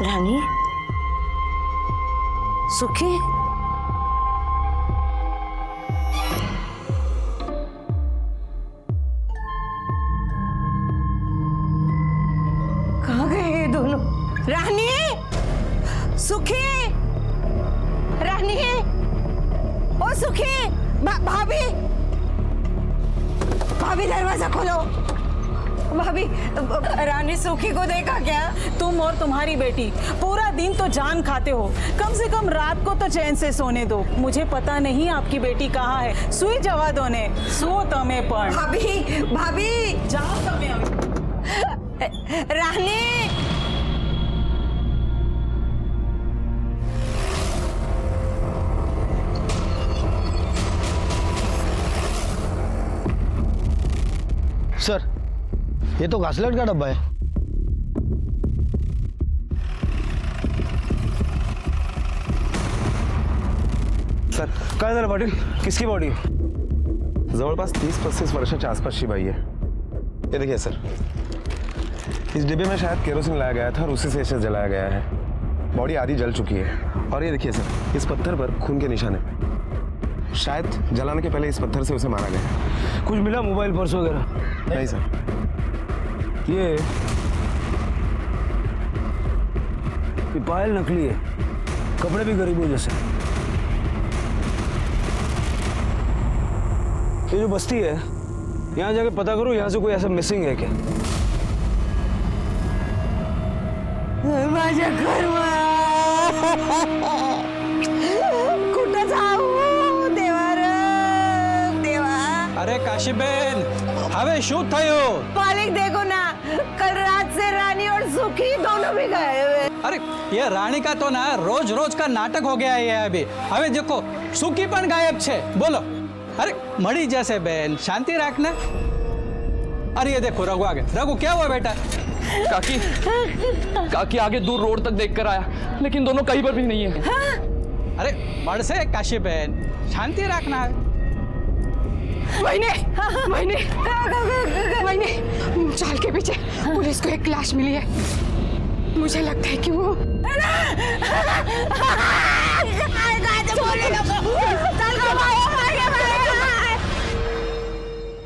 रानी, सुखी, कहाँ गए ये दोनों? रानी, सुखी, रानी, ओ सुखी, भाभी, भाभी दरवाजा खोलो। भाभी, रानी सुखी को देखा क्या? तुम और तुम्हारी बेटी पूरा दिन तो जान खाते हो, कम से कम रात को तो चैन से सोने दो। मुझे पता नहीं आपकी बेटी कहाँ है, सुई जवा दो ने, सो तमे पण। भाभी, भाभी, जाओ तमे रानी, सर, ये तो घासलेट का डब्बा है। सर काय झालं पाटील? किसकी बॉडी? जवळपास 30-35 वर्षाच्या आसपासची बाई है। ये देखिए सर, इस डिब्बे में शायद केरोसिन लाया गया था और उसी से इसे जलाया गया है। बॉडी आधी जल चुकी है और ये देखिए सर, इस पत्थर पर खून के निशान है। शायद जलाने के पहले इस पत्थर से उसे मारा गया। कुछ मिला, मोबाइल, पर्स वगैरह? नहीं सर। ये पायल नकली है, कपड़े भी गरीबों जैसे। ये जो बस्ती है, यहाँ जाके पता करो यहाँ से कोई ऐसा मिसिंग है क्या। माझ्या घरवा कुठं जाऊ देवा रे देवा। अरे काशीबेन, हवे शू थयो? मालिक देखो ना, कल रात से रानी और सुखी दोनों भी गए हुए। अरे ये रानी का तो ना रोज रोज का नाटक हो गया है अभी। हवे देखो सुखी पण गायब छे, बोलो। अरे मड़ी जैसे बेन, शांति रखना। अरे ये देखो रघु आ गया। रघु क्या हुआ बेटा? काकी, काकी आगे दूर रोड तक देखकर आया, लेकिन दोनों कहीं पर भी नहीं है। हाँ? अरे मड़ से काशी बेन, शांति रखना है। वहीने चाल के पीछे पुलिस को एक लाश मिली है। मुझे लगता है कि वो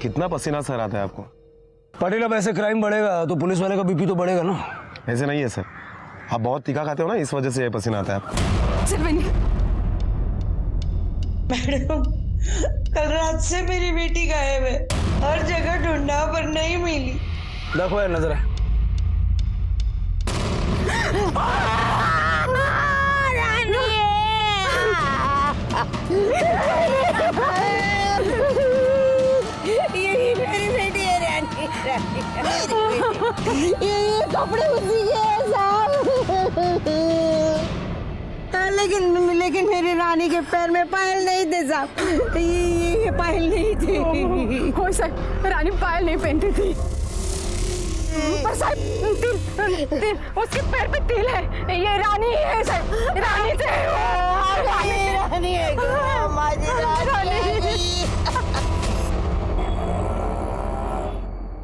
कितना पसीना सर आता है आपको? पाटिल, अब ऐसे क्राइम बढ़ेगा तो पुलिस वाले का बीपी तो बढ़ेगा ना। ऐसे नहीं है सर, आप बहुत तीखा खाते हो ना, इस वजह से ये पसीना आता है आपको। मैडम, कल रात से मेरी बेटी गायब है, हर जगह ढूंढा पर नहीं मिली। देखो यार, नजर है। यही मेरी बेटी है रानी, रानी। ये कपड़े उसी के हैं साहब। लेकिन मेरी रानी के पैर में पायल नहीं थे साहब, ये पायल नहीं थी। हो सर, रानी पायल नहीं पहनती थी। पर साहब तिल, उसके पैर पे तिल है। ये रानी है सर, रानी से रानी है, रानी।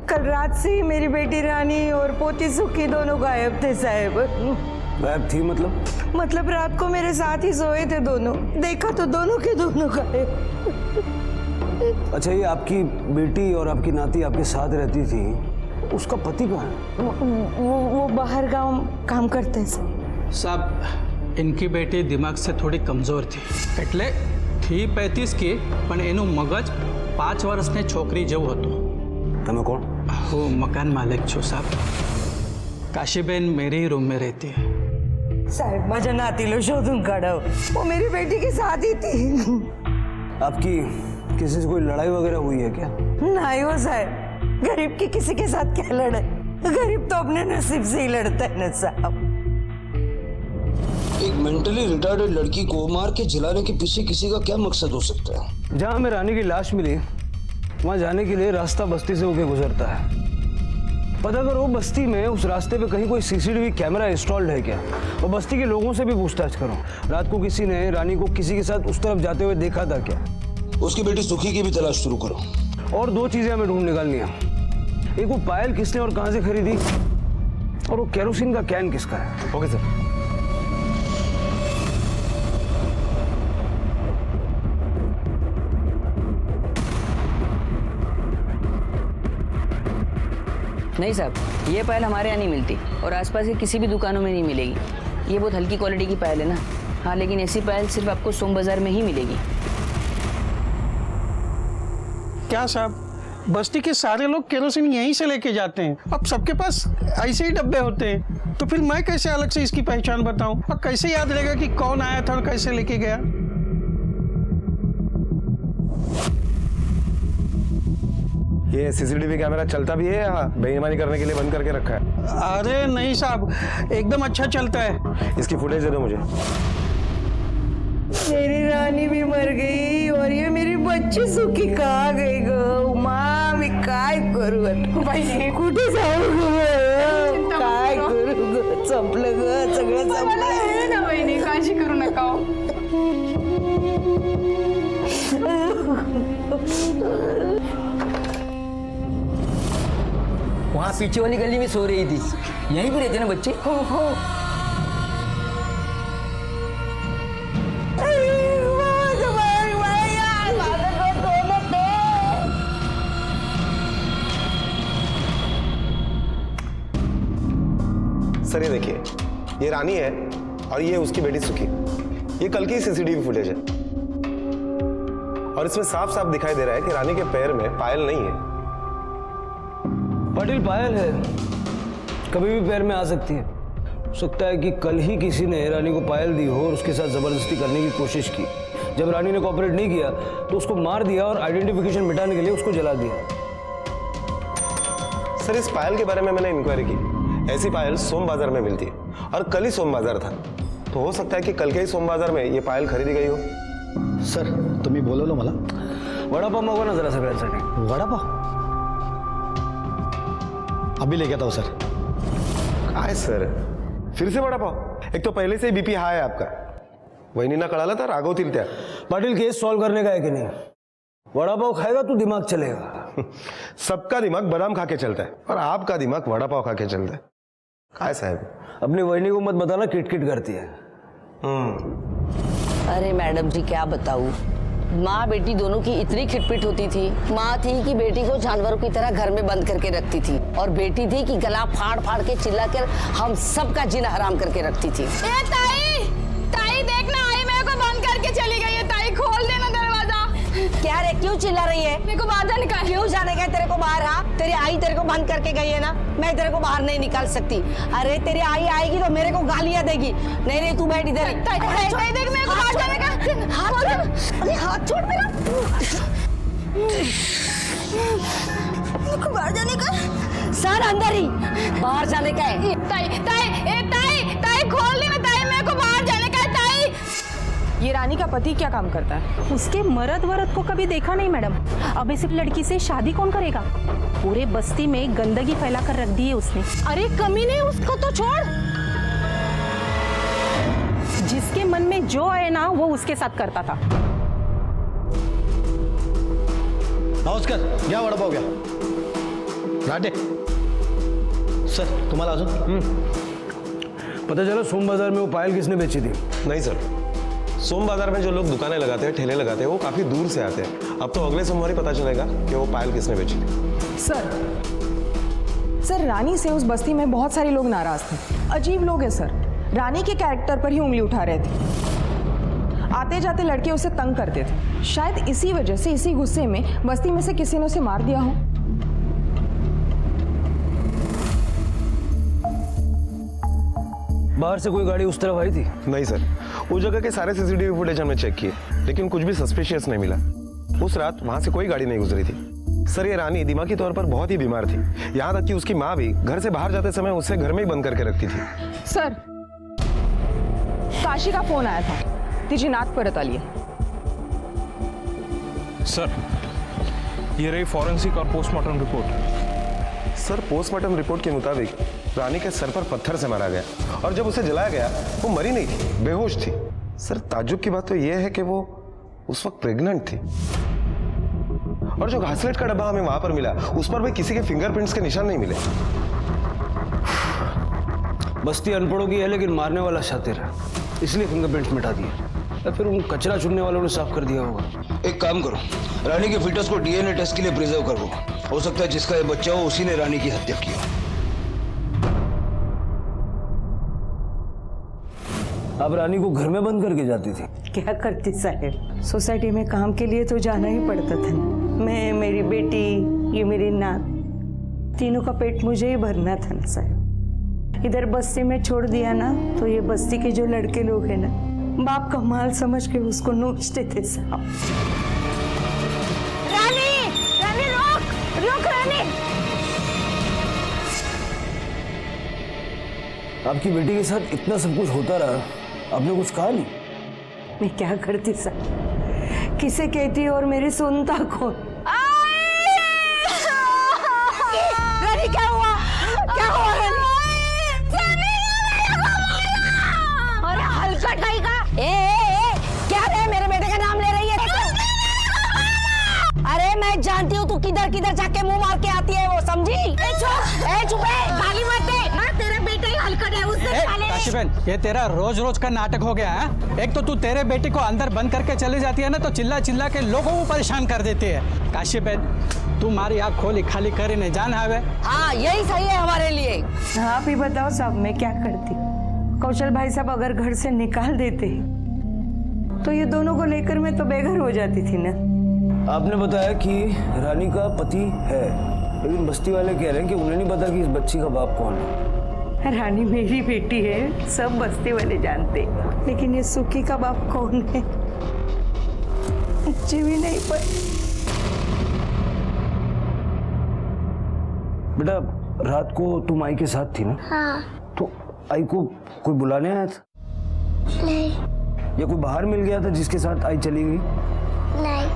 कल रात से ही मेरी बेटी रानी और पोती सुखी दोनों गायब थे साहब। गायब थी मतलब रात को मेरे साथ ही सोए थे दोनों, देखा तो दोनों के दोनों गायब। अच्छा, ये आपकी बेटी और आपकी नाती आपके साथ रहती थी, उसका पति कहाँ है? वो बाहर गांव काम करते हैं साहब, इनकी बेटी दिमाग से थोड़ी कमजोर थी, એટલે थी 35 की, पण एनु मगज 5 વર્ષની છોકરી જેવું હતું। તમે કોણ? હું મકાન માલિક છું સાहब। काशीबेन मेरे ही रूम में रहती है। साहब, माझ्या नातीला शोधून काढाव, वो मेरी बेटी के साथ ही थी। आपकी किसी से कोई लड़ाई वगैरह हुई है क्या? नहीं हो साहब, गरीब की किसी के साथ क्या लड़ाई, गरीब तो अपने नसीब से ही लड़ता है ना साहब। एक मेंटली रिटार्डेड लड़की को मार के जलाने के पीछे किसी का क्या मकसद हो सकता है? जहाँ हमें रानी की लाश मिली, वहाँ जाने के लिए रास्ता बस्ती से होके गुजरता है। पता करो बस्ती में उस रास्ते पे कहीं कोई सीसीटीवी कैमरा इंस्टॉल्ड है क्या, और बस्ती के लोगों से भी पूछताछ करो, रात को किसी ने रानी को किसी के साथ उस तरफ जाते हुए देखा था क्या? उसकी बेटी सुखी की भी तलाश शुरू करो। और 2 चीजें हमें ढूंढ निकालनी है। एक, वो पायल किसने और कहां से खरीदी, और वो केरोसिन का कैन किसका है? Okay sir. नहीं साहब, ये पायल हमारे यहाँ नहीं मिलती और आसपास के किसी भी दुकानों में नहीं मिलेगी। ये बहुत हल्की क्वालिटी की पायल है ना। हाँ, लेकिन ऐसी पायल सिर्फ आपको सोम बाजार में ही मिलेगी। क्या साहब, बस्ती के सारे लोग केरोसिन यहीं से लेके जाते हैं। अब सबके पास ऐसे ही डब्बे होते हैं, तो फिर मैं कैसे अलग से इसकी पहचान बताऊं और कैसे याद रहेगा कि कौन आया था और कैसे लेके गया? ये सीसीटीवी कैमरा चलता भी है या बेईमानी करने के लिए बंद करके रखा है? अरे नहीं साहब, एकदम अच्छा चलता है। इसकी फुटेज दे दो मुझे। मेरी रानी भी मर गई और ये मेरी बच्ची सुखी कहाँ गई गो? माँ मी काय करू आता? कुठे जाऊ गं? काय करू गं? संपलं ग, सगळं संपलं ना बहिणी, काळजी करू नका हो. वहाँ पीछे वाली गली में सो रही थी। यहीं पे रहते ना बच्चे? हो। सर ये देखिए, ये रानी है और ये उसकी बेटी सुखी। ये कल की सीसीटीवी फुटेज है और इसमें साफ साफ दिखाई दे रहा है कि रानी के पैर में पायल नहीं है। पाटिल, पायल है, कभी भी पैर में आ सकती है। हो सकता है कि कल ही किसी ने रानी को पायल दी हो और उसके साथ जबरदस्ती करने की कोशिश की। जब रानी ने कोऑपरेट नहीं किया तो उसको मार दिया और आइडेंटिफिकेशन मिटाने के लिए उसको जला दिया। सर इस पायल के बारे में मैंने इंक्वायरी की। ऐसी पायल सोम बाजार में मिलती है और कल ही सोम बाजार था, तो हो सकता है कि कल के ही सोम बाजार में ये पायल खरीदी गई हो। सर तुम्ही बोलवलं मला? वडापाव मागवा ना जरा सगळ्यांसाठी। वडापाव अभी लेके आता हूँ सर। काय सर, फिर से वड़ा पाव? एक तो पहले से ही बीपी हाई है आपका। वहिनींना कळालं तर रागवतील त्या। पाटिल, केस सॉल्व करने का है कि नहीं? वड़ा पाव खाएगा तो दिमाग चलेगा। सबका दिमाग बादाम खा के चलता है और आपका दिमाग वड़ा पाव खा के चलता है। काय साहब, अपनी वहिनी को मत बताना किटकिट करती है। अरे मैडम जी, क्या बताऊँ, माँ बेटी दोनों की इतनी खिटपिट होती थी। माँ थी कि बेटी को जानवरों की तरह घर में बंद करके रखती थी और बेटी थी कि गला फाड़ फाड़ के चिल्लाकर हम सबका जीना हराम करके रखती थी। ए ताई, ताई देखना, आई मेरे को बंद करके चली गई है। ताई खोल देना दरवाजा। क्या रे, क्यों चिल्ला रही है? मेरे को बाहर जाने का है। क्यों जाने का तेरे को बाहर? हाँ, तेरी आई तेरे को बंद करके गई है ना, मैं तेरे को बाहर नहीं निकाल सकती। अरे तेरी आई आएगी तो मेरे को गालियां देगी। नहीं, तू बैठ इधर। देख मेरे को बाहर जाने का। अरे हाथ छोड़ मेरा। बाहर जाने का सर, अंदर ही बाहर जाने का है। ताई खोल देना। ताई मेरे को बाहर जाने का है। ताई, ये रानी का पति क्या काम करता है? उसके मर्द वरद को कभी देखा नहीं मैडम। अब ऐसी लड़की से शादी कौन करेगा? पूरे बस्ती में गंदगी फैला कर रख दी है उसने। अरे कमीने, उसको तो छोड़। जिसके मन में जो आए ना वो उसके साथ करता था। नमस्कार, घ्या वडापाव घ्या। राटे सर, तुम्हाला अजून पता चला सोम बाजार में वो पायल किसने बेची थी? नहीं सर, सोम बाजार में जो लोग दुकानें लगाते हैं, ठेले लगाते हैं, वो काफी दूर से आते हैं। अब तो अगले सोमवार ही पता चलेगा कि वो पायल किसने बेची थी। सर रानी से उस बस्ती में बहुत सारे लोग नाराज थे। अजीब लोग हैं सर, रानी के कैरेक्टर पर ही उंगली उठा रहे थे। आते जाते लड़के उसे तंग करते थे। शायद इसी वजह से, इसी गुस्से में बस्ती में से किसी ने उसे मार दिया हो। बाहर से कोई गाड़ी उस तरफ आई थी? नहीं सर, उस जगह के सारे सीसीटीवी फुटेज हमने चेक किए, लेकिन कुछ भी सस्पिशियस नहीं मिला। उस रात वहां से कोई गाड़ी नहीं गुजरी थी। सर ये रानी दिमागी तौर पर बहुत ही बीमार थी। यहाँ तक कि उसकी माँ भी घर से बाहर जाते समय उसे घर में ही बंद करके रखती थी। सर, काशी का फोन आया था, तिची नात परत आली है। सर, ये रही फॉरेंसिक और postmortem report. Sir postmortem report के मुताबिक रानी के सर पर पत्थर से मारा गया और जब उसे जलाया गया वो मरी नहीं थी, बेहोश थी। सर ताज्जुब की बात तो यह है कि वो उस वक्त प्रेग्नेंट थी और जो घासलेट का डब्बा हमें वहां पर मिला उस पर भी किसी के फिंगरप्रिंट्स के निशान नहीं मिले। बस्ती अनपढ़ों की है लेकिन मारने वाला शातिर है, इसलिए फिंगरप्रिंट्स मिटा दिए, या फिर उन कचरा चुनने वालों ने साफ कर दिया होगा। एक काम करो, रानी के फीटस को डीएनए टेस्ट के लिए प्रिजर्व करो। हो सकता है जिसका ये बच्चा हो उसी ने रानी की हत्या की हो। आप रानी को घर में बंद करके जाती थी? क्या करती साहब, सोसाइटी में काम के लिए तो जाना ही पड़ता था ना। मैं, मेरी बेटी, ये मेरी नात, तीनों का पेट मुझे ही भरना था ना साहब। इधर बस्ती में छोड़ दिया ना तो ये बस्ती के जो लड़के लोग हैं ना, बाप का माल समझ के उसको नोचते थे साहब। रानी, रानी रुक, रुक रानी। आपकी बेटी के साथ इतना सब कुछ होता रहा, आपने कुछ कहा नहीं? मैं क्या करती साहब, किसे कहती और मेरी सुनता कौन? रानी क्या हुआ, क्या हुआ रानी? अरे हल्का ठाई ए, क्या रे मेरे बेटे का नाम ले रही है? अरे मैं जानती हूँ तू किधर किधर जाके मुंह मार के आती है, वो समझी? चुप गाली मत दे ना, तेरा बेटा ही हलकट है, उससे काशी बहन, ये तेरा रोज रोज का नाटक हो गया है। एक तो तू तेरे बेटे को अंदर बंद करके चली जाती है ना, तो चिल्ला चिल्ला के लोगों को परेशान कर देती है। काशी बहन, तू मारी आँख खोली खाली करे नहीं जान आवे। हाँ यही सही है हमारे लिए। आप ही बताओ साहब, मैं क्या करती? कौशल भाई साहब अगर घर से निकाल देते तो ये दोनों को लेकर मैं तो बेघर हो जाती थी ना। आपने बताया कि रानी का पति है, लेकिन बस्ती वाले कह रहे हैं कि उन्हें नहीं पता कि इस बच्ची का बाप कौन है। रानी मेरी बेटी है, सब बस्ती वाले जानते, लेकिन ये सुखी का बाप कौन है मुझे भी नहीं पता। बेटा, रात को तुम आई के साथ थी ना? हाँ। तो आई को कोई बुलाने आया था? नहीं। या कोई बाहर मिल गया था जिसके साथ आई चली गई? नहीं।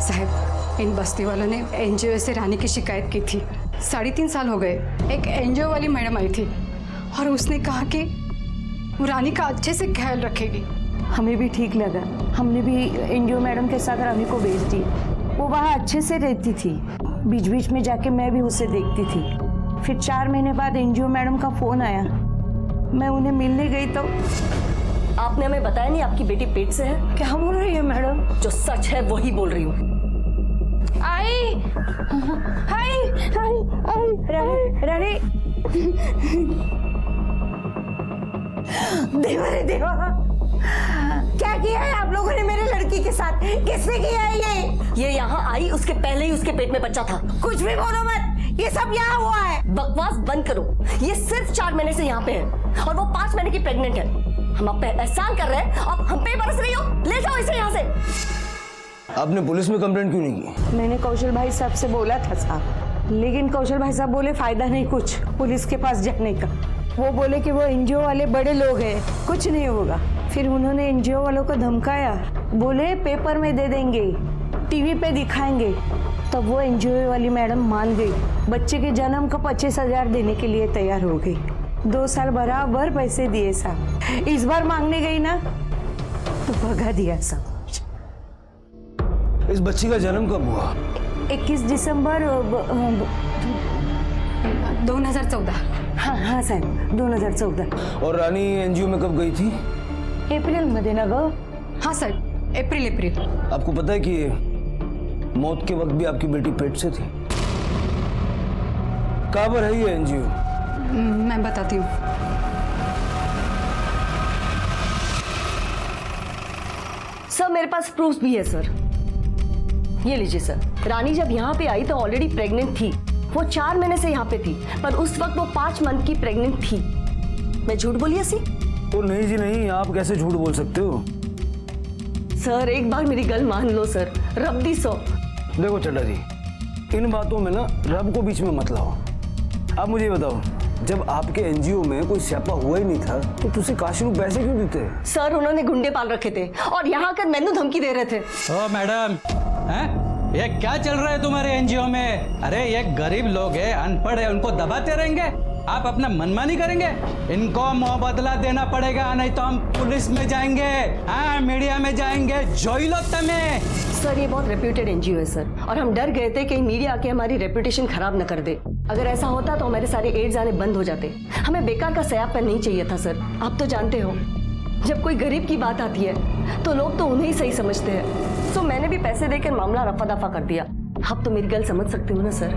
साहब, इन बस्ती वालों ने एनजीओ से रानी की शिकायत की थी। 3.5 साल हो गए। एक एनजीओ वाली मैडम आई थी और उसने कहा कि वो रानी का अच्छे से ख्याल रखेगी। हमें भी ठीक लगा, हमने भी एनजीओ मैडम के साथ रानी को भेज दी। वो वहाँ अच्छे से रहती थी, बीच बीच में जाके मैं भी उसे देखती थी। फिर 4 महीने बाद एनजीओ मैडम का फोन आया, मैं उन्हें मिलने गई तो आपने हमें बताया नहीं आपकी बेटी पेट से है। क्या बोल रही है मैडम? जो सच है वही बोल रही हूँ। आई, हाय, हाय, हाय, रानी, देवा रे देवा, क्या किया है आप लोगों ने मेरे लड़की के साथ? किसने किया है ये यहाँ आई उसके पहले ही उसके पेट में बच्चा था। कुछ भी बोलो मत, ये सब यहाँ हुआ है। बकवास बंद करो, ये सिर्फ 4 महीने से यहाँ पे है और वो 5 महीने की प्रेग्नेंट है। हम आप पे एहसान कर रहे हैं, आप हम पे बरस रही हो। ले जाओ इसे यहाँ से। आपने पुलिस में कंप्लेंट क्यों नहीं की? मैंने कौशल भाई साहब से बोला था साहब, लेकिन कौशल भाई साहब बोले फायदा नहीं कुछ पुलिस के पास जाने का। वो बोले कि वो एनजीओ वाले बड़े लोग हैं, कुछ नहीं होगा। फिर उन्होंने एनजीओ वालों को धमकाया, बोले पेपर में दे देंगे, टीवी पे दिखाएंगे। तब वो एनजीओ वाली मैडम मान गई, बच्चे के जन्म का 25,000 देने के लिए तैयार हो गई। 2 साल बराबर पैसे दिए साहब। इस बार मांगने गई ना तो भगा दिया साहब। इस बच्ची का जन्म कब हुआ? 21 दिसंबर 2014। हाँ साहब, 2014। और रानी एनजीओ में कब गई थी? एप्रिल मध्ये ना गं? हाँ सर, अप्रैल। आपको पता है कि मौत के वक्त भी आपकी बेटी पेट से थी? कहाँ पर है ये एनजीओ? मैं बताती हूँ। सर मेरे पास प्रूफ भी है सर, ये लीजिए सर। रानी जब यहाँ पे आई तो ऑलरेडी प्रेग्नेंट थी। वो 4 महीने से यहाँ पे थी, पर उस वक्त वो 5 मंथ की प्रेग्नेंट थी। मैं झूठ बोली ऐसी? ओ नहीं जी नहीं, आप कैसे झूठ बोल सकते हो? सर एक बार मेरी गल मान लो सर, रब दी सो। देखो चड्डा जी, इन बातों में ना रब को बीच में मत लाओ। आप मुझे बताओ, जब आपके एनजीओ में कोई स्यापा हुआ ही नहीं था तो तुझे काशी को पैसे क्यों देते? सर उन्होंने गुंडे पाल रखे थे और यहाँ आकर मैनू धमकी दे रहे थे। ओ मैडम, ये क्या चल रहा है तुम्हारे एनजीओ में? अरे ये गरीब लोग हैं, अनपढ़ है, उनको दबाते रहेंगे? आप अपना मनमानी करेंगे? इनको मुआवजा देना पड़ेगा, नहीं तो हम पुलिस में जाएंगे, हाँ मीडिया में जाएंगे, जोई लो तमें। सर ये बहुत रेप्यूटेड एनजीओ है सर, और हम डर गए थे कि मीडिया आके हमारी रेपुटेशन खराब न कर दे। अगर ऐसा होता तो हमारे सारे एड्स आने बंद हो जाते। हमें बेकार का सयापन नहीं चाहिए था सर। आप तो जानते हो जब कोई गरीब की बात आती है तो लोग तो उन्हें ही सही समझते हैं। सो मैंने भी पैसे देकर मामला रफा दफा कर दिया। आप तो मेरी गल समझ सकते हो ना सर?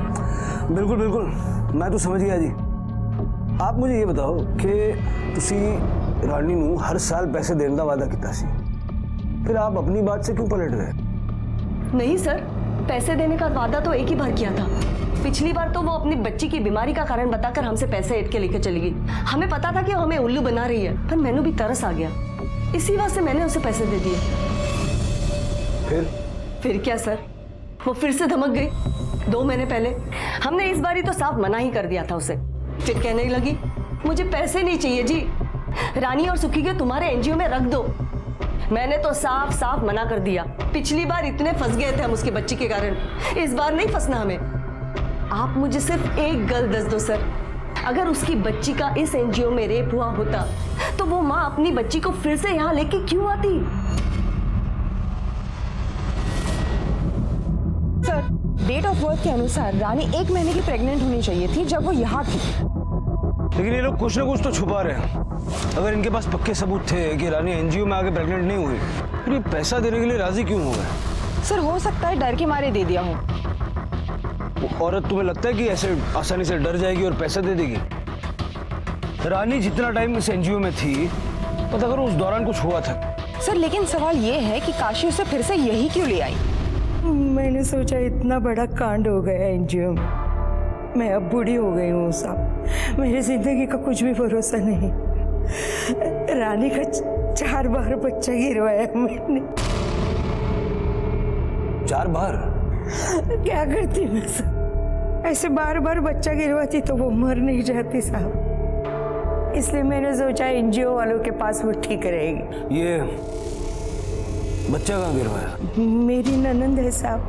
बिल्कुल बिल्कुल, मैं तो समझ गया जी। आप मुझे ये बताओ कि तुसी रानी नू हर साल पैसे देने का वादा किया सी, फिर आप अपनी बात से क्यों पलट गए? नहीं सर, पैसे देने का वादा तो एक ही बार किया था। पिछली बार तो वो अपनी बच्ची की बीमारी का कारण बताकर हमसे पैसे ऐड के लेकर चली गई। हमें पता था कि वो हमें उल्लू बना रही है, पर मैंने भी तरस आ गया, इसी वजह से मैंने उसे पैसे दे दिए। फिर क्या सर, वो फिर से धमक गई 2 महीने पहले। हमने इस बार ही तो साफ मना ही कर दिया था उसे। फिर कहने लगी मुझे पैसे नहीं चाहिए जी, रानी और सुखी के तुम्हारे एनजीओ में रख दो। मैंने तो साफ साफ मना कर दिया। पिछली बार इतने फंस गए थे हम उसकी बच्ची के कारण, इस बार नहीं फंसना हमें। आप मुझे सिर्फ एक गल दस दो सर, अगर उसकी बच्ची का इस एनजीओ में रेप हुआ होता तो वो माँ अपनी बच्ची को फिर से यहाँ लेके क्यों आती? सर, डेट ऑफ बर्थ के अनुसार रानी 1 महीने की प्रेग्नेंट होनी चाहिए थी जब वो यहाँ थी। लेकिन ये लोग कुछ ना कुछ तो छुपा रहे हैं। अगर इनके पास पक्के सबूत थे कि रानी एनजीओ में आके प्रेग्नेंट नहीं हुई, फिर ये पैसा देने के लिए राजी क्यों हो गए? सर, हो सकता है डर के मारे दे दिया हो। वो औरत तुम्हें लगता है कि ऐसे आसानी से डर जाएगी और पैसा दे देगी? रानी जितना टाइम इस एनजीओ में थी, पता करो उस दौरान कुछ हुआ था। सर, लेकिन सवाल ये है कि काशी उसे फिर से यही क्यों ले आई? मैंने सोचा इतना बड़ा कांड हो गया एनजीओ में, मैं अब बूढ़ी हो गई हूँ साहब, मेरी जिंदगी का कुछ भी भरोसा नहीं। रानी का 4 बार बच्चा गिरवाया मैंने। 4 बार? क्या करती मैं साहब, ऐसे बार बार बच्चा गिरवाती तो वो मर नहीं जाती साहब, इसलिए मैंने सोचा एनजीओ वालों के पास वो ठीक रहेगी। ये बच्चा कहाँ गिरवाया? मेरी ननंद है साहब,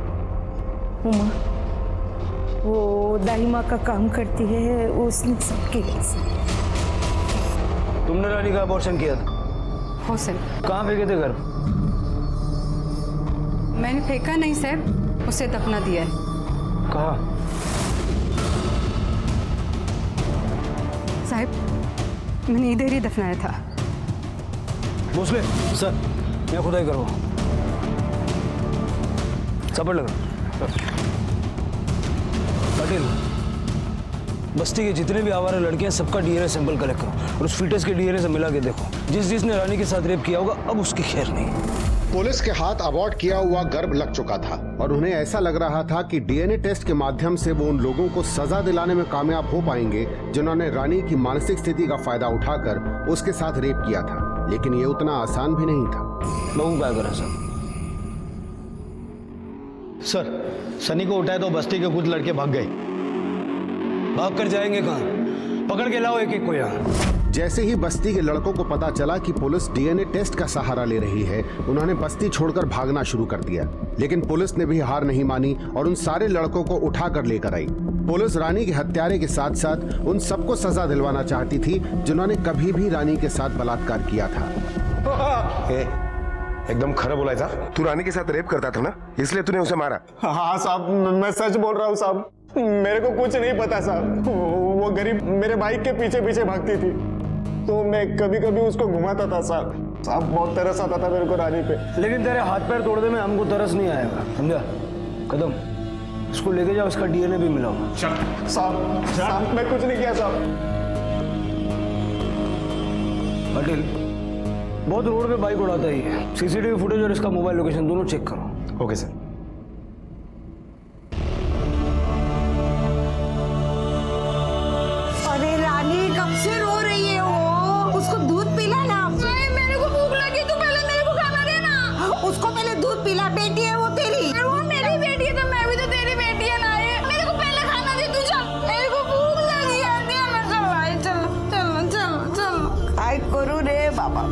उमा, वो दाई माँ का काम करती है, उसने सबके तुमने रानी का अबॉर्शन किया था? हो सर। कहाँ फेंके थे घर? मैंने फेंका नहीं सर, उसे दफना दिया है। कहाँ? साहब, मैंने इधर ही दफनाया था। भोसले सर, मैं खुदाई करो। चपड़ लगा। पटेल, बस्ती के जितने भी आवारा लड़के हैं सबका डीएनए सैंपल कलेक्ट करो और उस फीटस के डीएनए से मिला के देखो। जिसने रानी के साथ रेप किया होगा अब उसकी खैर नहीं। पुलिस के हाथ अबॉर्ट किया हुआ गर्भ लग चुका था और उन्हें ऐसा लग रहा था कि डीएनए टेस्ट के माध्यम से वो उन लोगों को सजा दिलाने में कामयाब हो पाएंगे जिन्होंने रानी की मानसिक स्थिति का फायदा उठाकर उसके साथ रेप किया था। लेकिन ये उतना आसान भी नहीं था। लोगों क्या करें सर, सनी को उठाए तो बस्ती के कुछ लड़के भाग गए। भाग कर जाएंगे कहाँ? पकड़ के लाओ एक एक को यहाँ। जैसे ही बस्ती के लड़कों को पता चला कि पुलिस डीएनए टेस्ट का सहारा ले रही है, उन्होंने बस्ती छोड़कर भागना शुरू कर दिया। लेकिन पुलिस ने भी हार नहीं मानी और उन सारे लड़कों को उठाकर लेकर आई। पुलिस रानी के हत्यारे के साथ साथ उन सबको सजा दिलवाना चाहती थी जिन्होंने कभी भी रानी के साथ बलात्कार किया था। एकदम खरा बोलायचा। तू रानी के साथ रेप करता था ना, इसलिए तूने उसे मारा? हाँ साहब, मैं सच बोल रहा हूँ साहब, मेरे को कुछ नहीं पता साहब। वो गरीब मेरे बाइक के पीछे पीछे भागती थी तो मैं कभी कभी उसको घुमाता था साहब। साहब, बहुत तरस आता था मेरे को रानी पे। लेकिन तेरे हाथ पैर तोड़ने में हमको तरस नहीं आएगा, समझा? कदम, इसको लेके जाओ, इसका डीएनए भी मिलाओ। साहब, मैं कुछ नहीं किया साहब। पटेल, बहुत रोड पे बाइक उड़ाता ही है। सीसीटीवी फुटेज और इसका मोबाइल लोकेशन दोनों चेक करो। Okay sir. अरे रानी कब से रो रही है वो, उसको दूध पिला ना। मेरे को भूख लगी, तो पहले मेरे को खाना देना। उसको पहले दूध पिला, बेटी है वो तेरी। वो मेरी बेटी है तो मैं भी तो तेरी बेटी है ना। मेरे को पहले खाना दे तू, चल, मेरे को भूख लगी है। चलो चलो चलो चलो, काय करू रे बाबा।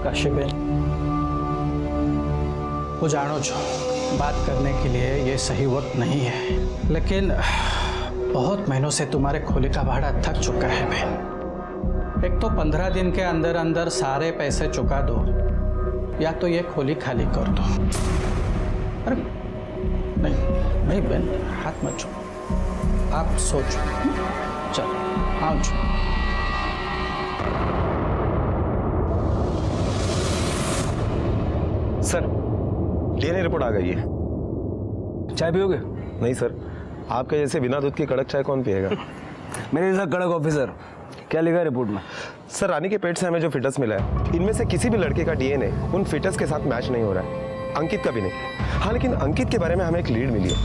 काशीबेन, वो जानो जो बात करने के लिए ये सही वक्त नहीं है, लेकिन बहुत महीनों से तुम्हारे खोले का भाड़ा थक चुका है बहन। एक तो 15 दिन के अंदर अंदर सारे पैसे चुका दो, या तो ये खोली खाली कर दो। अरे नहीं नहीं बहन, हाथ मत छो, आप सोचो। चलो आओ। सर डीएनए रिपोर्ट आ गई है। चाय पियोगे? नहीं सर, आपके जैसे बिना दूध की कड़क चाय कौन पिएगा? मेरे जैसा कड़क ऑफिसर। क्या लिखा है रिपोर्ट में? सर रानी के पेट से हमें जो फिटस मिला है, इनमें से किसी भी लड़के का डीएनए उन फिटस के साथ मैच नहीं हो रहा है, अंकित का भी नहीं। हाँ, लेकिन अंकित के बारे में हमें एक लीड मिली है।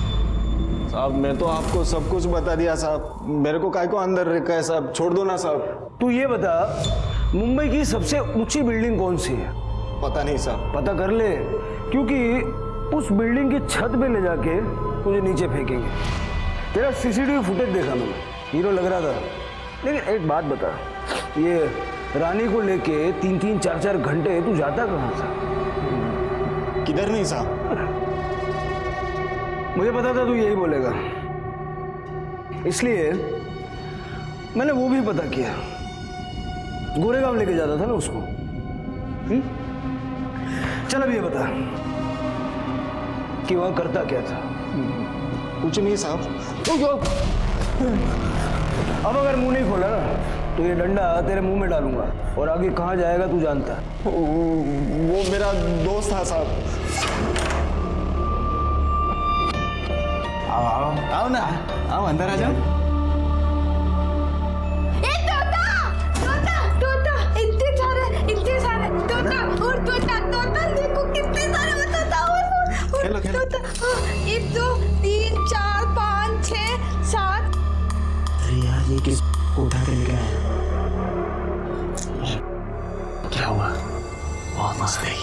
साहब मैं तो आपको सब कुछ बता दिया साहब, मेरे को काय को अंदर रखा है साहब, छोड़ दो ना साहब। तू ये बता, मुंबई की सबसे ऊंची बिल्डिंग कौन सी है? पता नहीं साहब। पता कर ले, क्योंकि उस बिल्डिंग की छत पे ले जाके तुझे नीचे फेंकेंगे। तेरा सीसीटीवी फुटेज देखा मैंने, हीरो लग रहा था। लेकिन एक बात बता, ये रानी को लेके 3-3, 4-4 घंटे तू जाता कहाँ था? किधर नहीं साहब। मुझे पता था तू यही बोलेगा, इसलिए मैंने वो भी पता किया। गोरेगांव लेके जाता था ना उसको। चल अब ये बता कि वहां करता क्या था? कुछ नहीं साहब। अब अगर मुंह नहीं खोला ना तो ये डंडा तेरे मुंह में डालूंगा, और आगे कहां जाएगा तू जानता है। वो मेरा दोस्त था साहब। आओ ना, आओ अंदर आ जाओ। खेलो खेलो। 1 2 3 4 5 6 7। रिया ये किस उठा के लेके आया? क्या हुआ? बहुत मस्त है।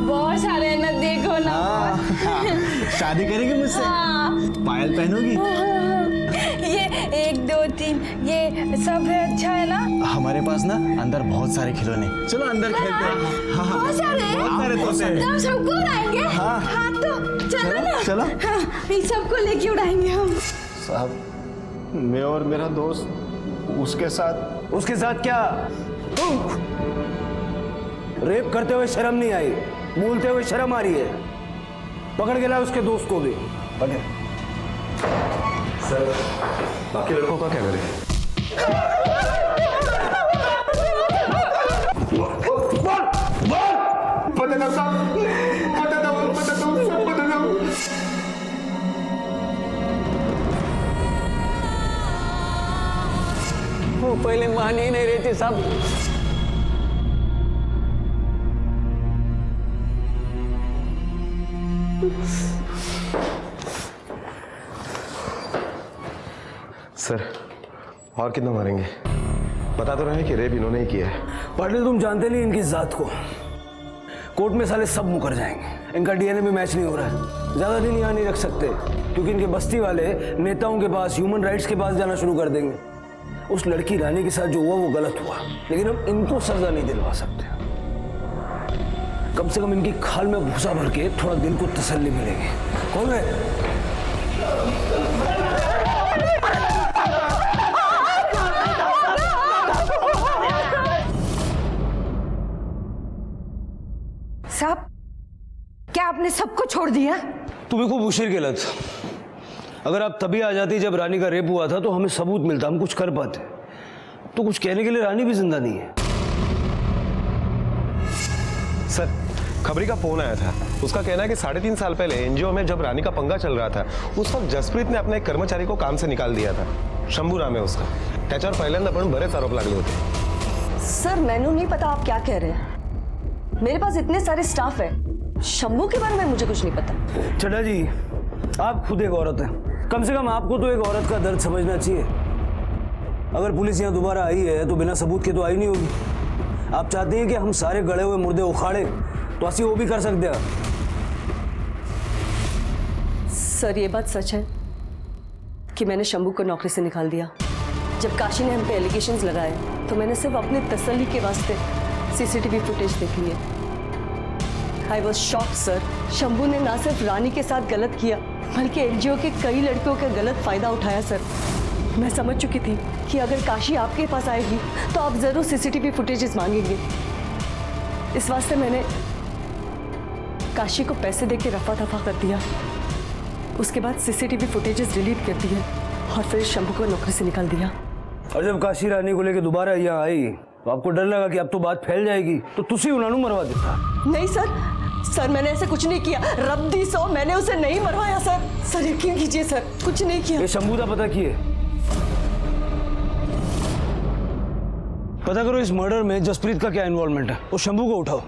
बहुत सारे हैं ना, देखो ना। शादी करेगी मुझसे? पायल पहनोगी? ये 1 2 3 ये सब है, अच्छा है ना? हमारे पास ना अंदर बहुत सारे खिलौने, चलो अंदर खेलते हैं। हाँ, बहुत सारे तोते हैं। हम सबको उड़ाएंगे। हाँ। हाँ तो चलो ना। चलो। हाँ, इन सबको लेके उड़ाएंगे हम। साहब मैं और मेरा दोस्त उसके साथ क्या? रेप करते हुए शर्म नहीं आई, बोलते हुए शर्म आ रही है। पकड़ के ला उसके दोस्त को भी। पकड़। सर बाकी लड़कों का क्या करें? पता साहब, सब पता था। वो पहले मान ही नहीं रही थी साहब। सर और कितना मारेंगे? बता तो रहे कि रेप इन्होंने ही किया है। पाटिल तुम जानते नहीं इनकी जात को। कोर्ट में साले सब मुकर जाएंगे। इनका डीएनए भी मैच नहीं हो रहा है। ज्यादा दिन यहाँ नहीं रख सकते, क्योंकि इनके बस्ती वाले नेताओं के पास, ह्यूमन राइट्स के पास जाना शुरू कर देंगे। उस लड़की रानी के साथ जो हुआ वो गलत हुआ, लेकिन हम इनको सजा नहीं दिलवा सकते। कम से कम इनकी खाल में भूसा भर के थोड़ा दिल को तसल्ली मिलेगी। कौन है? साहब क्या आपने सबको छोड़ दिया? तुम्हें खूब उशीर के लत। अगर आप तभी आ जाती जब रानी का रेप हुआ था तो हमें सबूत मिलता, हम कुछ कर पाते। तो कुछ कहने के लिए रानी भी जिंदा नहीं है। सर खबरी का फोन आया था, उसका कहना है कि 3.5 साल पहले एनजीओ में जब रानी का पंगा चल रहा था, उस वक्त जसप्रीत ने अपने एक कर्मचारी को काम से निकाल दिया था। शंभू नाम है उसका। त्याच्यावर पहिल्यांदा पण बरेच आरोप लागले होते। सर मैनू नहीं पता आप क्या कह रहे हैं। मेरे पास इतने सारे स्टाफ है, शंभू के बारे में मुझे कुछ नहीं पता। चड्ढा जी आप खुद एक औरत हैं, कम से कम आपको तो एक औरत का दर्द समझना चाहिए। अगर पुलिस यहाँ दोबारा आई है तो बिना सबूत के तो आई नहीं होगी। आप चाहते हैं कि हम सारे गड़े हुए मुर्दे उखाड़े, तो ऐसी वो भी कर सकते हैं। सर ये बात सच है कि मैंने शंभू को नौकरी से निकाल दिया। जब काशी ने हम पे एलिगेशंस लगाए तो मैंने सिर्फ अपने तसल्ली के वास्ते सीसीटीवी फुटेज देख लिए। I was shocked sir. Shambhu ने ना सिर्फ रानी के साथ गलत किया, बल्कि एनजीओ के कई लड़कियों का गलत फायदा उठाया सर। मैं समझ चुकी थी कि अगर काशी आपके पास आएगी तो आप जरूर सीसीटीवी फुटेजेस मांगेंगे। इस वास्ते मैंने काशी को पैसे देके रफा दफा कर दिया। उसके बाद सीसीटीवी फुटेजेस डिलीट कर दिए और फिर शंभू को नौकरी से निकाल दिया। और जब काशी रानी को लेके दोबारा यहाँ आई तो आपको डर लगा कि अब तो बात फैल जाएगी, तो तुसी उन्होंने मरवा देता। नहीं सर, मैंने ऐसे कुछ नहीं किया। रब्दी सो मैंने उसे नहीं मरवाया सर यकीन कीजिए सर, कुछ नहीं किया। ये शंभू का पता किए, पता करो इस मर्डर में जसप्रीत का क्या इन्वॉल्वमेंट है। वो शंभू को उठाओ।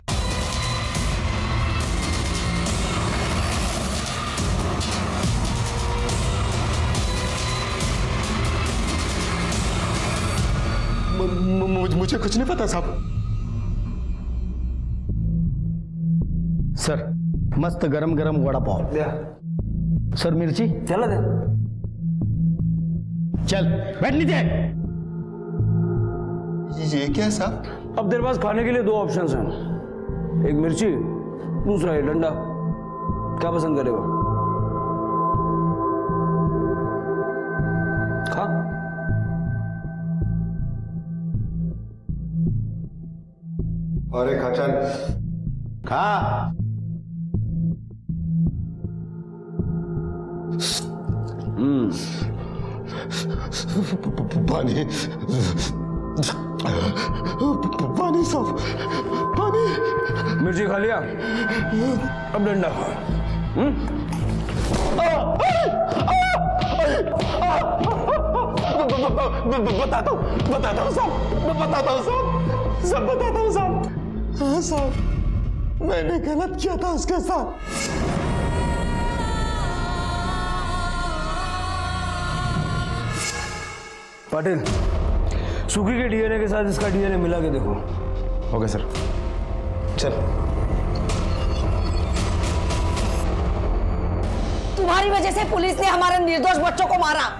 मुझे कुछ नहीं पता साहब। सर मस्त गरम गरम वड़ा पाव। सर मिर्ची चला दे। चल बैठ नीचे। ये क्या है साहब? अब तेरे पास खाने के लिए दो ऑप्शंस हैं, एक मिर्ची, दूसरा है डंडा। क्या पसंद करेगा? खा। अरे खचन खा। पानी पानी साहब, पानी। मिर्ची खा लिया, अब डंडा खा। बताता हूँ साहब। हाँ साहब, मैंने गलत किया था उसके साथ। पाटिल, सुखी के डीएनए के साथ इसका डीएनए मिला के देखो। Okay sir. चल। तुम्हारी वजह से पुलिस ने हमारे निर्दोष बच्चों को मारा।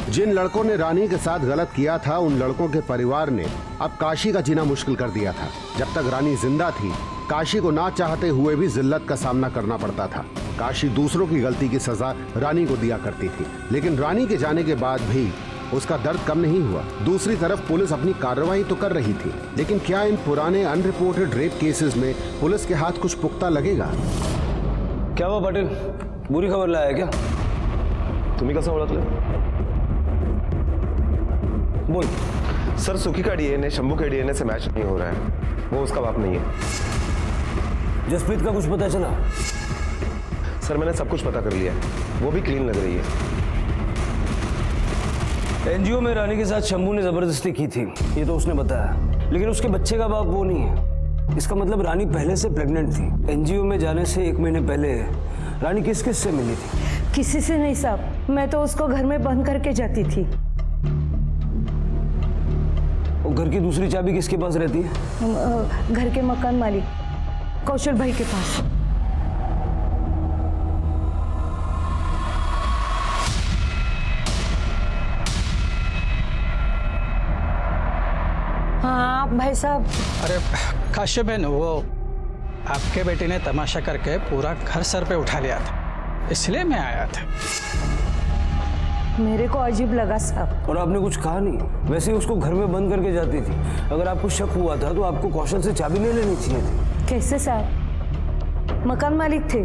जिन लड़कों ने रानी के साथ गलत किया था, उन लड़कों के परिवार ने अब काशी का जीना मुश्किल कर दिया था। जब तक रानी जिंदा थी, काशी को ना चाहते हुए भी जिल्लत का सामना करना पड़ता था। काशी दूसरों की गलती की सजा रानी को दिया करती थी, लेकिन रानी के जाने के बाद भी उसका दर्द कम नहीं हुआ। दूसरी तरफ पुलिस अपनी कार्रवाई तो कर रही थी, लेकिन क्या इन पुराने अनरिपोर्टेड रेप केसेस में पुलिस के हाथ कुछ पुख्ता लगेगा? क्या हुआ पाटिल, बुरी खबर लाया क्या? तुम्ही कसं ओळखलं? बोल। सर सुखी का डीएनए शंभू के डीएनए से मैच नहीं हो रहा है, वो उसका बाप नहीं है। जसप्रीत का कुछ पता चला? सर मैंने सब कुछ पता कर लिया, वो भी क्लीन लग रही है। एनजीओ में रानी के साथ शंभू ने जबरदस्ती की थी, ये तो उसने बताया, लेकिन उसके बच्चे का बाप वो नहीं है। इसका मतलब रानी पहले से प्रेग्नेंट थी। एनजीओ में जाने से 1 महीने पहले रानी किस किस से मिली थी? किसी से नहीं साहब, मैं तो उसको घर में बंद करके जाती थी। और घर की दूसरी चाबी किसके पास रहती है? घर के मकान मालिक कौशल भाई के पास। हाँ भाई साहब। अरे काश्यप बहन, वो आपके बेटे ने तमाशा करके पूरा घर सर पे उठा लिया था, इसलिए मैं आया था। मेरे को अजीब लगा साहब। और आपने कुछ कहा नहीं, वैसे ही उसको घर में बंद करके जाती थी। अगर आपको शक हुआ था तो आपको कौशल से चाबी नहीं लेनी चाहिए थी। कैसे साहब? मकान मालिक थे,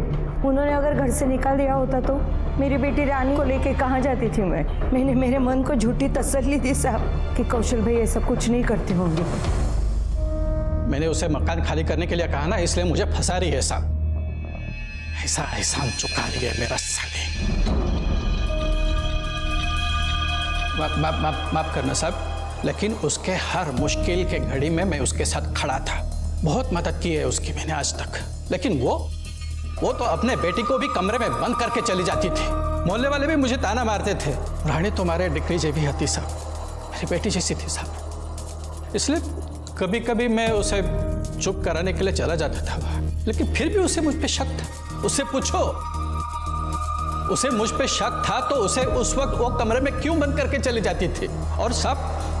उन्होंने अगर घर से निकाल दिया होता तो मेरी बेटी रानी को लेके कहाँ जाती थी मैंने मेरे मन को झूठी तसल्ली दी साहब कि कौशल भाई ऐसा कुछ नहीं करते होंगे। मैंने उसे मकान खाली करने के लिए कहा ना, इसलिए मुझे फंसा रही है साहब। ऐसा एहसान चुका लिया मेरा साले। माफ करना साहब, लेकिन उसके हर मुश्किल के घड़ी में मैं उसके साथ खड़ा था। बहुत मदद की है उसकी मैंने आज तक, लेकिन वो तो अपने बेटी को भी कमरे में बंद करके चली जाती थी। मोहल्ले वाले भी मुझे ताना मारते थे, रानी तुम्हारे डिग्री जैसी हती साहब, मेरी बेटी जैसी थी साहब। इसलिए कभी कभी मैं उसे चुप कराने के लिए चला जाता था, लेकिन फिर भी उसे मुझ पे शक था। उससे पूछो, उसे मुझ पे शक था तो उसे उस वक्त वो कमरे में क्यों बंद करके चली जाती थी? और साहब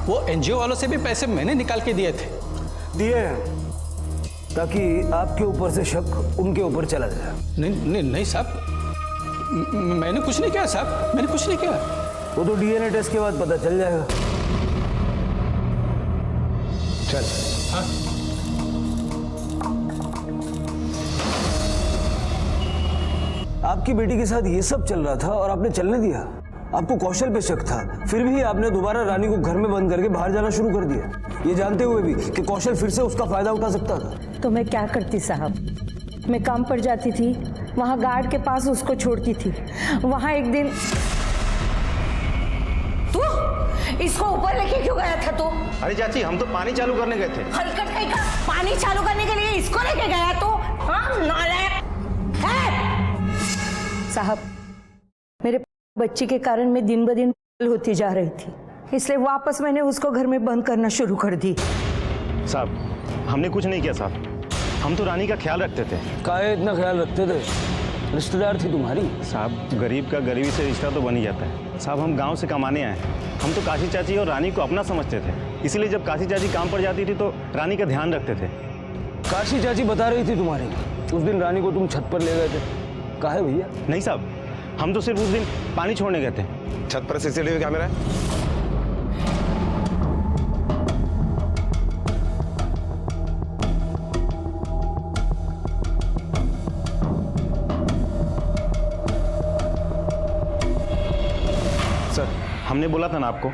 वो एनजीओ वालों से भी पैसे मैंने निकाल के दिए थे। दिए ताकि आपके ऊपर से शक उनके ऊपर चला जाए। नहीं साहब, मैंने कुछ नहीं किया साहब, मैंने कुछ नहीं किया। वो तो डीएनए टेस्ट के बाद पता चल जाएगा। चल। हाँ? आपकी बेटी के साथ ये सब चल रहा था और आपने चलने दिया। आपको कौशल पे शक था, फिर भी आपने दोबारा रानी को घर में बंद करके बाहर जाना शुरू कर दिया, ये जानते हुए भी कि कौशल फिर से उसका फायदा उठा सकता था। तो मैं क्या करती साहब, मैं काम पर जाती थी, वहाँ गार्ड के पास उसको छोड़ती थी। वहाँ एक दिन तू इसको ऊपर लेके क्यों गया था तू? अरे चाची, हम तो पानी चालू करने गए थे। हलकट कहीं का पानी चालू करने के लिए इसको लेके गया तू? हाँ नालायक है। साहब, मेरे बच्ची के कारण मैं दिन ब दिन होती जा रही थी, इसलिए वापस मैंने उसको घर में बंद करना शुरू कर दी। साहब, हमने कुछ नहीं किया साहब, हम तो रानी का ख्याल रखते थे। काहे इतना ख्याल रखते थे? रिश्तेदार थी तुम्हारी। साहब, गरीब का गरीबी से रिश्ता तो बन ही जाता है। साहब, हम गांव से कमाने आए हैं, हम तो काशी चाची और रानी को अपना समझते थे, इसलिए जब काशी चाची काम पर जाती थी तो रानी का ध्यान रखते थे। काशी चाची बता रही थी तुम्हारी, उस दिन रानी को तुम छत पर ले गए थे। काहे भैया? नहीं साहब, हम तो सिर्फ उस दिन पानी छोड़ने गए थे। छत पर सीसीटीवी कैमरा है? सर, हमने बोला था ना आपको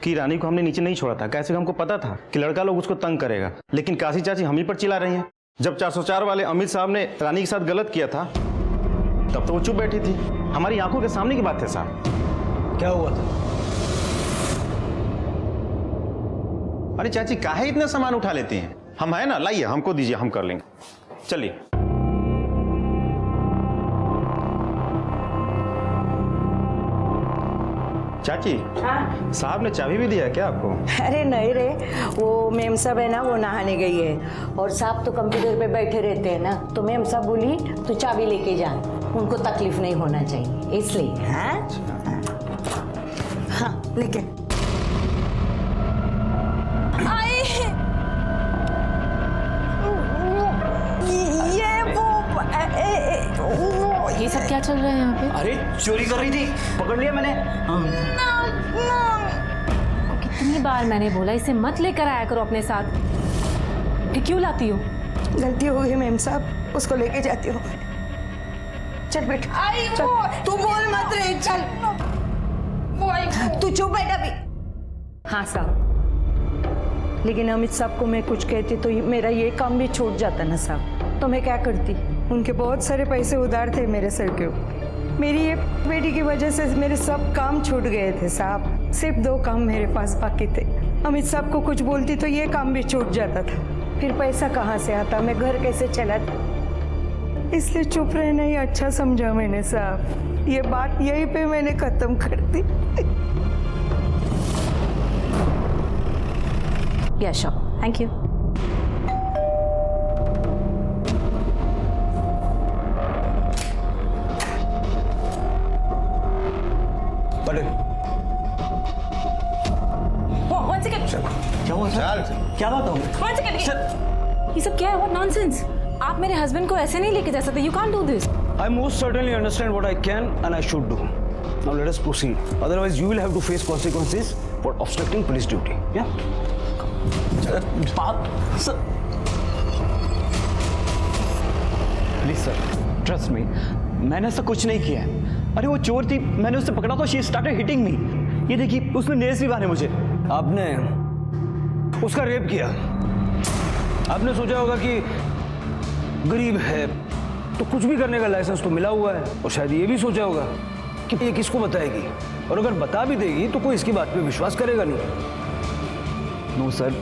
कि रानी को हमने नीचे नहीं छोड़ा था, कैसे हमको पता था कि लड़का लोग उसको तंग करेगा, लेकिन काशी चाची हम ही पर चिल्ला रही हैं। जब 404 वाले अमित साहब ने रानी के साथ गलत किया था तब तो वो चुप बैठी थी, हमारी आंखों के सामने की बात है साहब। क्या हुआ था? अरे चाची, काहे इतना सामान उठा लेती हैं? हम है ना, लाइए, हमको दीजिए, हम कर लेंगे। चलिए। चाची, साहब ने चाबी भी दिया है क्या आपको? अरे नहीं रे, वो मेम साहब है ना, वो नहाने गई है और साहब तो कंप्यूटर पे बैठे रहते हैं ना, तो मेम साहब बोली तो चाबी लेके जा, उनको तकलीफ नहीं होना चाहिए इसलिए। हाँ हाँ, लेके ये सब क्या चल रहा है यहाँ पे? अरे चोरी कर रही थी, पकड़ लिया मैंने। कितनी बार मैंने बोला इसे मत लेकर आया करो अपने साथ, फिर क्यों लाती हो? गलती हो गई मेम साहब, उसको लेके जाती हूँ। चल बेटा, चल। तू बोल मत रे, चल। तू चुप बैठा भी। हाँ साहब, लेकिन अमित साहब को मैं कुछ कहती तो मेरा ये काम भी छूट जाता ना साहब, तो मैं क्या करती? उनके बहुत सारे पैसे उधार थे मेरे सर के ऊपर। मेरी ये बेटी की वजह से मेरे सब काम छूट गए थे साहब, सिर्फ 2 काम मेरे पास बाकी थे। अमित साहब को कुछ बोलती तो ये काम भी छूट जाता था, फिर पैसा कहाँ से आता, मैं घर कैसे चलाती? इसलिए चुप रहना ही अच्छा समझा मैंने साहब, ये बात यहीं पे मैंने खत्म कर दी। या श्योर, थैंक यू। क्या हुआ सर? क्या बात हो? ये सब क्या है? What nonsense! आप मेरे हस्बैंड को ऐसे नहीं लेके जा सकते, you can't do this. I most certainly understand what I can and I should do. Now let us proceed. Otherwise, you will have to face consequences for obstructing police duty. Yeah? Please sir, trust me, मैंने ऐसा कुछ नहीं किया है। अरे वो चोर थी, मैंने उसे पकड़ा तो शी स्टार्टेड हिटिंग मी। ये देखिए, उसने नेल्स भी बांधे मुझे। आपने उसका रेप किया। आपने सोचा होगा कि गरीब है तो कुछ भी करने का लाइसेंस तो मिला हुआ है, और शायद ये भी सोचा होगा कि ये किसको बताएगी, और अगर बता भी देगी तो कोई इसकी बात पे विश्वास करेगा नहीं। नो सर,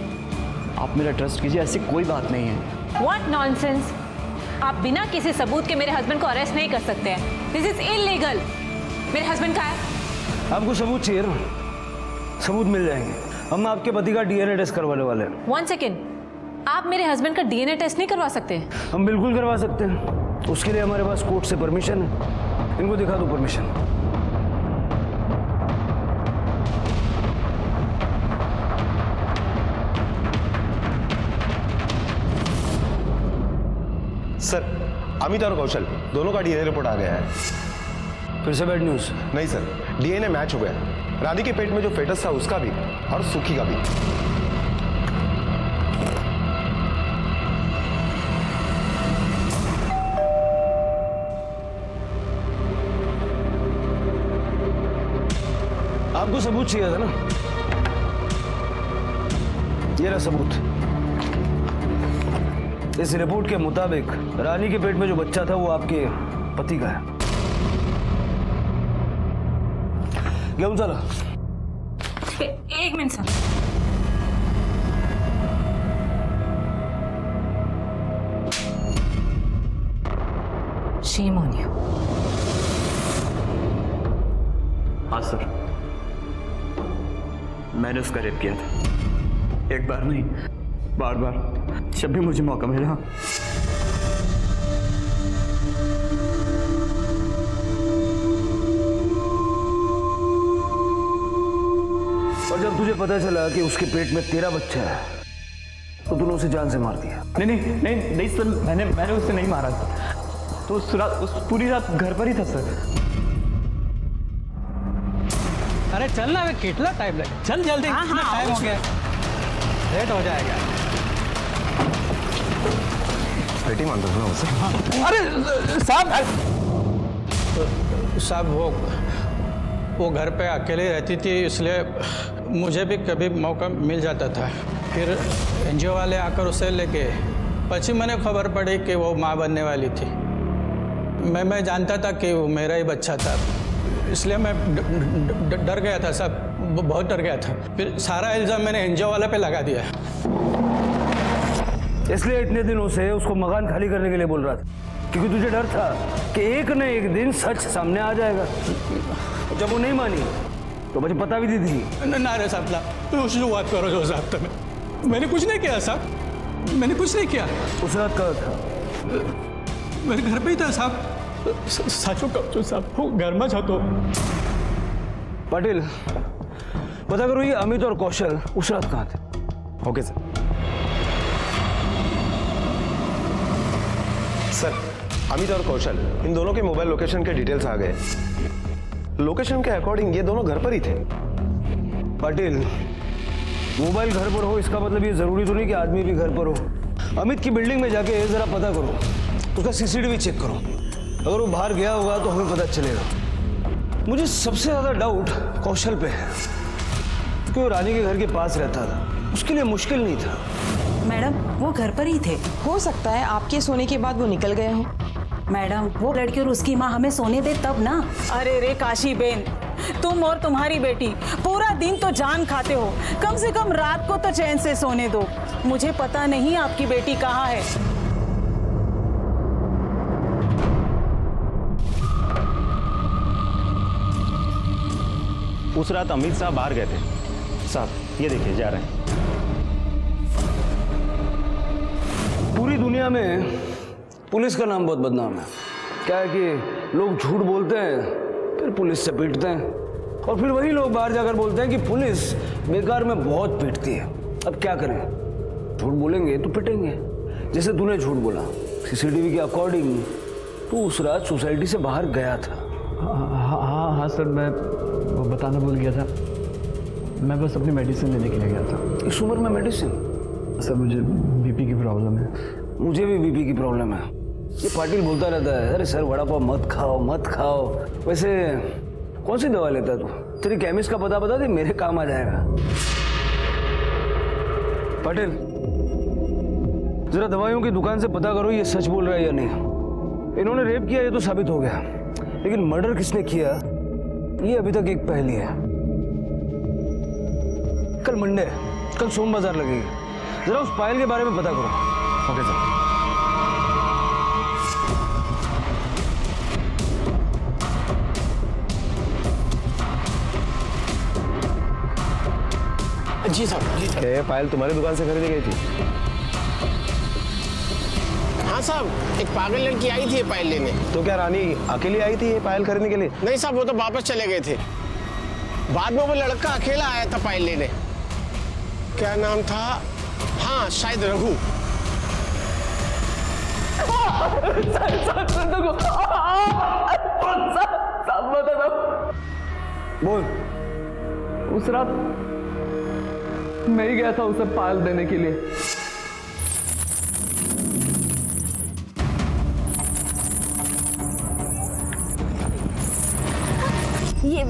आप मेरा ट्रस्ट कीजिए, ऐसी कोई बात नहीं है। What nonsense! आप बिना किसी सबूत के मेरे हस्बैंड को अरेस्ट नहीं कर सकते हैं, दिस इज इलीगल। मेरे हस्बैंड कहाँ है? आपको सबूत चाहिए ना? सबूत मिल जाएंगे। हम आपके पति का डीएनए टेस्ट करवाने वाले हैं। 1 सेकेंड, आप मेरे हस्बैंड का डीएनए टेस्ट नहीं करवा सकते? हम बिल्कुल करवा सकते हैं, उसके लिए हमारे पास कोर्ट से परमिशन है। इनको दिखा दो परमिशन। सर, अमित और कौशल दोनों का डीएनए रिपोर्ट आ गया है। फिर से बैड न्यूज? नहीं सर, डीएनए मैच हो गया। रानी के पेट में जो फेटस था उसका भी और सुखी का भी। आपको सबूत चाहिए था ना, ये रहा सबूत। इस रिपोर्ट के मुताबिक रानी के पेट में जो बच्चा था वो आपके पति का है। घेऊन चला। एक minute sir. Shame on you. हाँ सर, मैंने उसका रेप किया था। एक बार नहीं, बार बार, जब भी मुझे मौका मिला। और जब तुझे पता चला कि उसके पेट में तेरा बच्चा है तो तूने उसे जान से मार दिया। नहीं सर, मैंने उसे नहीं मारा सर। तो उस पूरी रात घर पर ही था सर। अरे चल ना, कितना टाइम लगे, चल जल्दी। हाँ, टाइम हो गया, लेट हो जाएगा। बेटी मान दो ना उसे। अरे साहब वो घर पे अकेले रहती थी, इसलिए मुझे भी कभी मौका मिल जाता था। फिर एनजीओ वाले आकर उसे लेके पची मैंने खबर पड़ी कि वो माँ बनने वाली थी। मैं जानता था कि वो मेरा ही बच्चा था, इसलिए मैं डर गया था साहब, बहुत डर गया था। फिर सारा इल्ज़ाम मैंने एनजीओ वाले पे लगा दिया। इसलिए इतने दिनों से उसको मकान खाली करने के लिए बोल रहा था, क्योंकि तुझे डर था कि एक न एक दिन सच सामने आ जाएगा। जब वो नहीं मानी तो मुझे पता भी दी थी। ना रे साहब ना, तो शुरुआत करो जो साहब तुम्हें। मैंने कुछ नहीं किया साहब, मैंने कुछ नहीं किया। उस रात कहाँ था? मेरे घर पे ही था साहब। साचो कहो साहब, वो घर में था। तो पाटिल, पता करो ये अमित और कौशल उस रात कहाँ थे। Okay sir. सर, अमित और कौशल इन दोनों के मोबाइल लोकेशन के डिटेल्स आ गए। लोकेशन के अकॉर्डिंग ये दोनों घर पर ही थे। पाटिल, मोबाइल घर पर हो इसका मतलब ये जरूरी तो नहीं कि आदमी भी घर पर हो। अमित की बिल्डिंग में जाके जरा पता करो, उसका सीसीटीवी चेक करो। अगर वो बाहर गया होगा तो हमें पता चलेगा। मुझे सबसे ज्यादा डाउट कौशल पे है, क्योंकि वो रानी के घर के पास रहता था, उसके लिए मुश्किल नहीं था। मैडम, वो घर पर ही थे। हो सकता है आपके सोने के बाद वो निकल गए हों। मैडम, वो लड़की और उसकी माँ हमें सोने दे तब ना। अरे रे काशी बेन, तुम और तुम्हारी बेटी पूरा दिन तो जान खाते हो, कम से कम रात को तो चैन से सोने दो। मुझे पता नहीं आपकी बेटी कहाँ है। उस रात अमित साहब बाहर गए थे साहब, ये देखिए जा रहे हैं। पूरी दुनिया में पुलिस का नाम बहुत बदनाम है। क्या है कि लोग झूठ बोलते हैं, फिर पुलिस से पीटते हैं, और फिर वही लोग बाहर जाकर बोलते हैं कि पुलिस बेकार में बहुत पीटती है। अब क्या करें, झूठ बोलेंगे तो पिटेंगे। जैसे तूने झूठ बोला, सीसीटीवी के अकॉर्डिंग तू उस रात सोसाइटी से बाहर गया था। हाँ सर, मैं बताना भूल गया था। मैं बस अपनी मेडिसिन लेने के लिए गया था। इस उम्र में मेडिसिन? सर, मुझे बीपी की प्रॉब्लम है। मुझे भी बीपी की प्रॉब्लम है। ये पाटिल बोलता रहता है, अरे सर वड़ा पाव मत खाओ मत खाओ। वैसे कौन सी दवा लेता है तू? तेरी केमिस्ट का पता बता दे, मेरे काम आ जाएगा। पाटिल, जरा दवाइयों की दुकान से पता करो ये सच बोल रहा है या नहीं। इन्होंने रेप किया ये तो साबित हो गया, लेकिन मर्डर किसने किया ये अभी तक एक पहेली है। कल मंडे, कल सोम बाजार लगेगी, जरा उस पायल के बारे में पता करो। Okay sir. जी साहब, जी साहब। ये पायल तुम्हारी दुकान से खरीदी गई थी? हाँ साहब, एक पागल लड़की आई थी ये पायल लेने। तो क्या रानी अकेली आई थी ये पायल खरीदने के लिए? नहीं साहब, वो तो वापस चले गए थे। बाद में वो लड़का अकेला आया था पायल लेने। क्या नाम था? हाँ, शायद रघु। बोल, उस रात मैं ही गया था उसे पायल देने के लिए। ये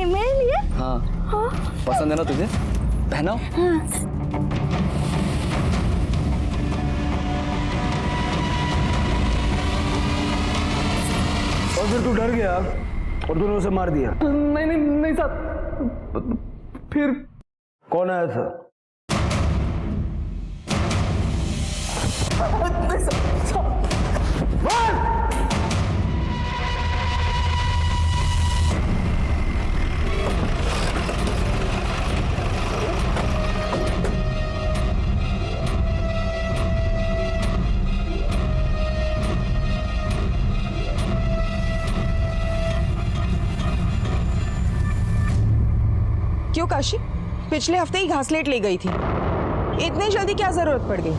मेरे लिए? हाँ, पसंद है ना तुझे? पहनाओ। और फिर तू डर गया और तूने उसे मार दिया? नहीं नहीं नहीं साहब। फिर कौन आया था? क्यों काशी? पिछले हफ्ते ही घासलेट ले गई थी, इतनी जल्दी क्या जरूरत पड़ गई?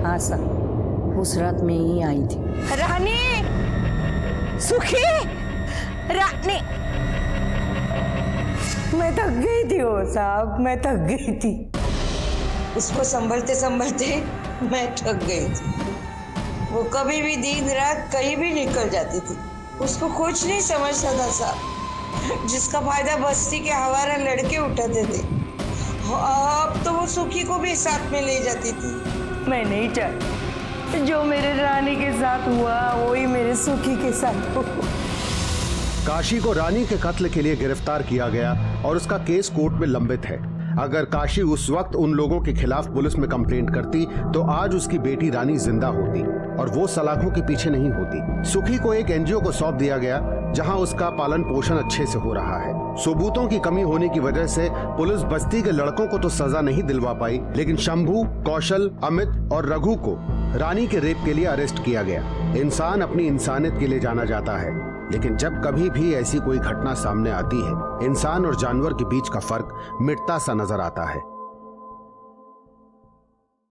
हाँ सर, उस रात में ही आई थी। रानी, सुखी, रानी, मैं थक गई थी वो साहब, मैं थक गई थी। उसको संभलते संभलते मैं थक गई थी। वो कभी भी दिन रात कहीं भी निकल जाती थी, उसको कुछ नहीं समझता था साहब, जिसका फायदा बस्ती के हवारा लड़के उठाते थे। अब तो वो सुखी को भी साथ में ले जाती थी। मैं नहीं चाहती जो मेरे रानी के साथ हुआ वही मेरे सुखी के साथ हो। काशी को रानी के कत्ल के लिए गिरफ्तार किया गया और उसका केस कोर्ट में लंबित है। अगर काशी उस वक्त उन लोगों के खिलाफ पुलिस में कंप्लेंट करती तो आज उसकी बेटी रानी जिंदा होती और वो सलाखों के पीछे नहीं होती। सुखी को एक एनजीओ को सौंप दिया गया जहां उसका पालन पोषण अच्छे से हो रहा है। सबूतों की कमी होने की वजह से पुलिस बस्ती के लड़कों को तो सजा नहीं दिलवा पाई, लेकिन शंभू, कौशल, अमित और रघु को रानी के रेप के लिए अरेस्ट किया गया। इंसान अपनी इंसानियत के लिए जाना जाता है, लेकिन जब कभी भी ऐसी कोई घटना सामने आती है, इंसान और जानवर के बीच का फर्क मिटता सा नजर आता है।